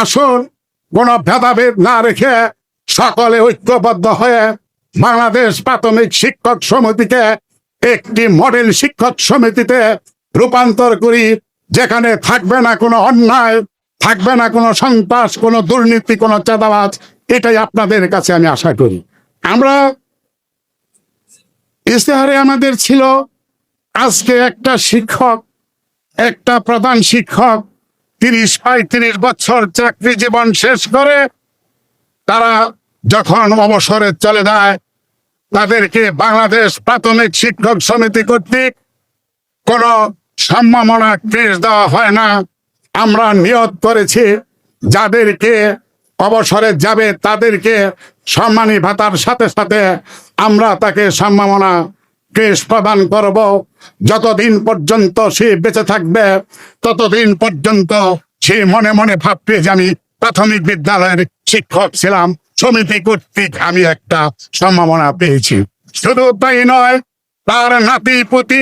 আসুন কোন ভেদাভেদ না রেখে সকলে ঐক্যবদ্ধ হয়ে বাংলাদেশ প্রাথমিক শিক্ষক সমিতিকে একটি মডেল শিক্ষক সমিতিতে রূপান্তর করি, যেখানে থাকবে না কোনো অন্যায়, থাকবে না কোনো সন্ত্রাস, কোনো দুর্নীতি, কোনো চাঁদাবাজ। এটাই আপনাদের কাছে আমি আশা করি। আমরা ইশতেহারে আমাদের ছিল আজকে একটা শিক্ষক, একটা প্রধান শিক্ষক ৩০-৩৫ বছর চাকরি জীবন শেষ করে তারা যখন অবসরে চলে যায়, তাদেরকে বাংলাদেশ প্রাথমিক শিক্ষক সমিতি কর্তৃক কোনো সম্মাননা ক্রেস্ট দেওয়া হয় না। আমরা নিয়ত করেছি যাদেরকে অবসরে যাবে তাদেরকে সম্মানী ভাতার সাথে সাথে আমরা তাকে সম্মাননা ক্রেস্ট প্রদান করব। যতদিন পর্যন্ত সে বেঁচে থাকবে ততদিন পর্যন্ত সে মনে মনে ভাববে যে আমি প্রাথমিক বিদ্যালয়ের শিক্ষক ছিলাম, সমিতি কর্তৃক আমি একটা সম্মাননা পেয়েছি। শুধু তাই নয়, তার নাতি পুতি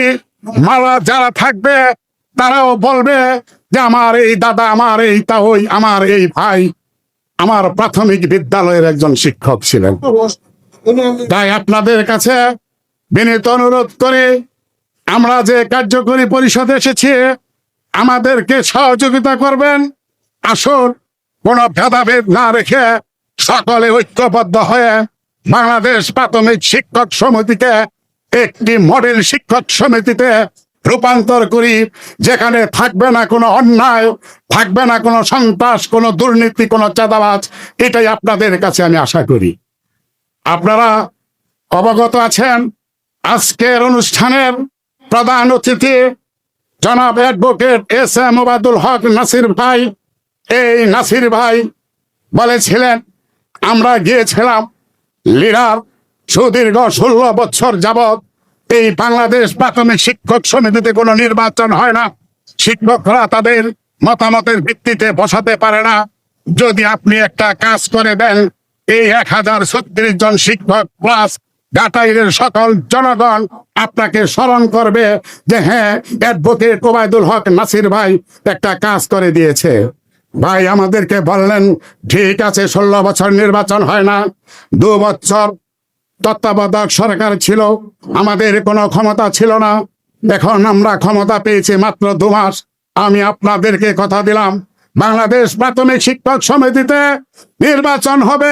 মারা যারা থাকবে তারাও বলবে যে আমার এই দাদা, আমার এই তাই, আমার এই ভাই আমার প্রাথমিক বিদ্যালয়ের একজন শিক্ষক ছিলেন। তাই আপনাদের কাছে বিনীত অনুরোধ করে আমরা যে কার্যকরী পরিষদে এসেছি আমাদেরকে সহযোগিতা করবেন। আসুন কোন ভেদাভেদ না রেখে সকলে ঐক্যবদ্ধ হয়ে বাংলাদেশ প্রাথমিক শিক্ষক সমিতিকে একটি মডেল শিক্ষক সমিতিতে রূপান্তর করি, যেখানে থাকবে না কোনো অন্যায়, থাকবে না কোনো সন্ত্রাস, কোনো দুর্নীতি, কোনো চাঁদাবাজ। এটাই আপনাদের কাছে আমি আশা করি। আপনারা অবগত আছেন আজকের অনুষ্ঠানের প্রধান অতিথি জনাব অ্যাডভোকেট এস এম ওবায়দুল হক নাসির ভাই। এই নাসির ভাই বলেছিলেন আমরা গিয়েছিলাম লিডার সুদীর্ঘ 16 বছর যাবৎ এই বাংলাদেশ প্রাথমিক শিক্ষক সমিতিতে কোনো নির্বাচন হয় না, শিক্ষকরা তাদের মতামতের ভিত্তিতে বসাতে পারে না। যদি আপনি একটা কাজ করে দেন, এই 1036 জন শিক্ষক প্লাস ঘাটাইলের সকল জনগণ আপনাকে স্মরণ করবে যে হ্যাঁ, অ্যাডভোকেট ওবায়দুল হক নাসির ভাই একটা কাজ করে দিয়েছে। ভাই আমাদেরকে বললেন ঠিক আছে, 16 বছর নির্বাচন হয় না, 2 বছর তত্ত্বাবধায়ক সরকার ছিল, আমাদের কোনো ক্ষমতা ছিল না, এখন আমরা ক্ষমতা পেয়েছি মাত্র 2 মাস। আমি আপনাদেরকে কথা দিলাম বাংলাদেশ প্রাথমিক শিক্ষক সমিতিতে নির্বাচন হবে,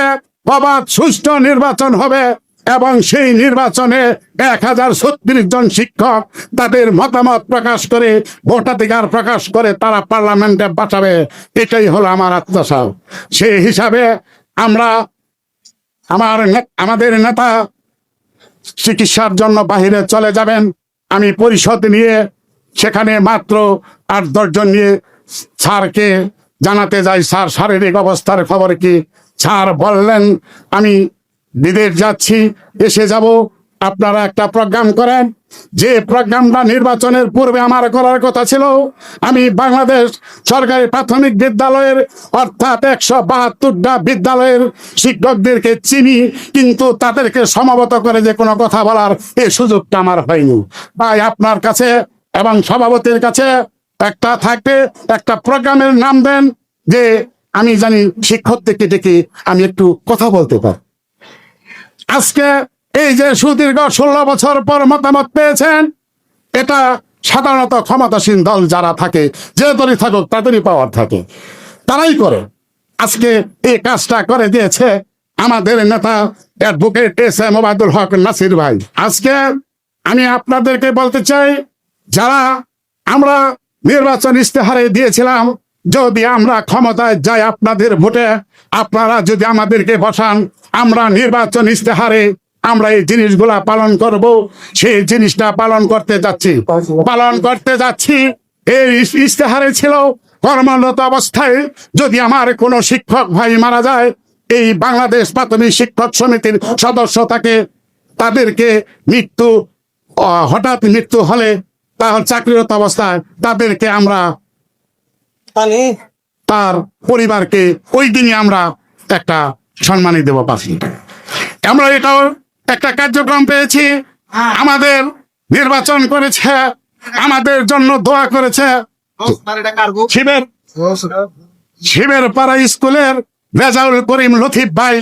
অবাধ সুষ্ঠু নির্বাচন হবে, এবং সেই নির্বাচনে 1036 জন শিক্ষক তাদের মতামত প্রকাশ করে, ভোটাধিকার প্রকাশ করে তারা পার্লামেন্টে পাঠাবে। এটাই হলো আমার আত্মসা। সেই হিসাবে আমরা আমাদের নেতা চিকিৎসার জন্য বাহিরে চলে যাবেন। আমি পরিষদ নিয়ে সেখানে মাত্র 8-10 জন নিয়ে স্যারকে জানাতে যাই স্যার শারীরিক অবস্থার খবর কি। স্যার বললেন আমি বিদেশ যাচ্ছি, এসে যাব, আপনারা একটা প্রোগ্রাম করেন। যে প্রোগ্রামটা নির্বাচনের পূর্বে আমার করার কথা ছিল, আমি বাংলাদেশ সরকারি প্রাথমিক বিদ্যালয়ের অর্থাৎ 172টা বিদ্যালয়ের শিক্ষকদেরকে চিনি, কিন্তু তাদেরকে সমবেত করে যে কোনো কথা বলার এই সুযোগটা আমার হয়নি। তাই আপনার কাছে এবং সভাপতির কাছে একটা থাকবে, একটা প্রোগ্রামের নাম দেন যে আমি জানি শিক্ষকদেরকে ডেকে আমি একটু কথা বলতে পারি। আজকে এই যে সুদীর্ঘ 16 বছর পর মতামত পেয়েছেন, এটা সাধারণত ক্ষমতাসীন দল যারা থাকে, যে দলই থাকুক তাদেরই পাওয়ার থাকে, তারাই করে। আজকে এই কাজটা করে দিয়েছে আমাদের নেতা অ্যাডভোকেট এস এম ওবায়দুল হক নাসির ভাই। আজকে আমি আপনাদেরকে বলতে চাই, যারা আমরা নির্বাচন ইশতেহারে দিয়েছিলাম যদি আমরা ক্ষমতায় যাই আপনাদের ভোটে, আপনারা যদি আমাদেরকে বসান, আমরা নির্বাচন ইশতেহারে আমরা এই জিনিসগুলা পালন করব। সেই জিনিসটা পালন করতে যাচ্ছি। এই ইশতেহারে ছিল কর্মরত অবস্থায় যদি আমার কোনো শিক্ষক ভাই মারা যায়, এই বাংলাদেশ প্রাথমিক শিক্ষক সমিতির সদস্য থাকে, তাদেরকে হঠাৎ মৃত্যু হলে তার চাকরিরত অবস্থায় তাদেরকে আমরা তার পরিবারকে ওই দিনই আমরা একটা সম্মানী দেব পাশে। আমরা এটাও একটা কার্যক্রম পেয়েছি। আমাদের নির্বাচন করেছে, আমাদের জন্য দোয়া করেছে শিবের শিবের পাড়া স্কুলের রেজাউল করিম লতিফ ভাই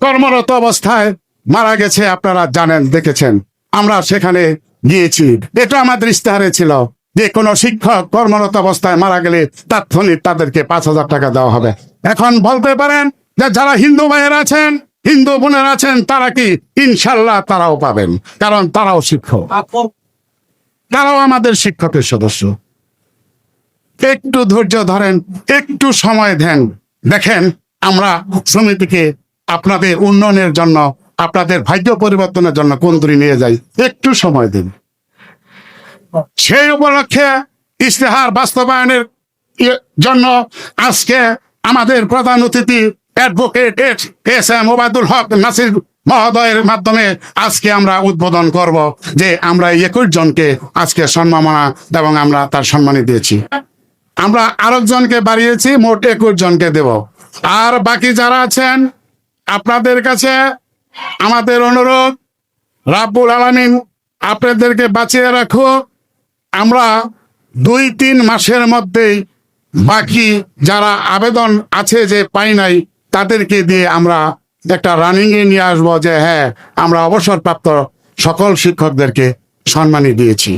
কর্মরত অবস্থায় মারা গেছে, আপনারা জানেন, দেখেছেন, আমরা সেখানে গিয়েছি। এটা আমাদের ইশতেহারে ছিল যে কোনো শিক্ষক কর্মরত অবস্থায় মারা গেলে তাৎক্ষণিক তাদেরকে 5,000 টাকা দেওয়া হবে। এখন বলতে পারেন যে যারা হিন্দু ভাইয়ের আছেন, হিন্দু বোনের আছেন, তারা কি? ইনশাল্লাহ তারাও পাবেন, কারণ তারাও শিক্ষক, তারাও আমাদের শিক্ষকের সদস্য। একটু ধৈর্য ধরেন, একটু সময় দেন, দেখেন আমরা সমিতিকে আপনাদের উন্নয়নের জন্য, আপনাদের ভাগ্য পরিবর্তনের জন্য কোন দূরে নিয়ে যাই। একটু সময় দিন। সেই উপলক্ষে ইশতেহার বাস্তবায়নের জন্য আজকে আমাদের প্রধান অতিথি অ্যাডভোকেট এস এম ওবায়দুল হক নাসির মহোদয়ের মাধ্যমে আজকে আমরা উদ্বোধন করব যে আমরা 21 জনকে আজকে সম্মাননা এবং আমরা তার সম্মানী দিয়েছি। আমরা আরেকজনকে বাড়িয়েছি, মোট 21 জনকে দেব। আর বাকি যারা আছেন, আপনাদের কাছে আমাদের অনুরোধ, রাব্বুল আলামিন আপনাদেরকে বাঁচিয়ে রাখো। আমরা 2-3 মাসের মধ্যেই বাকি যারা আবেদন আছে যে পাই নাই, তাদেরকে দিয়ে আমরা একটা রানিং এ নিয়ে আসবো যে হ্যাঁ, আমরা অবসরপ্রাপ্ত সকল শিক্ষকদেরকে সম্মানী দিয়েছি।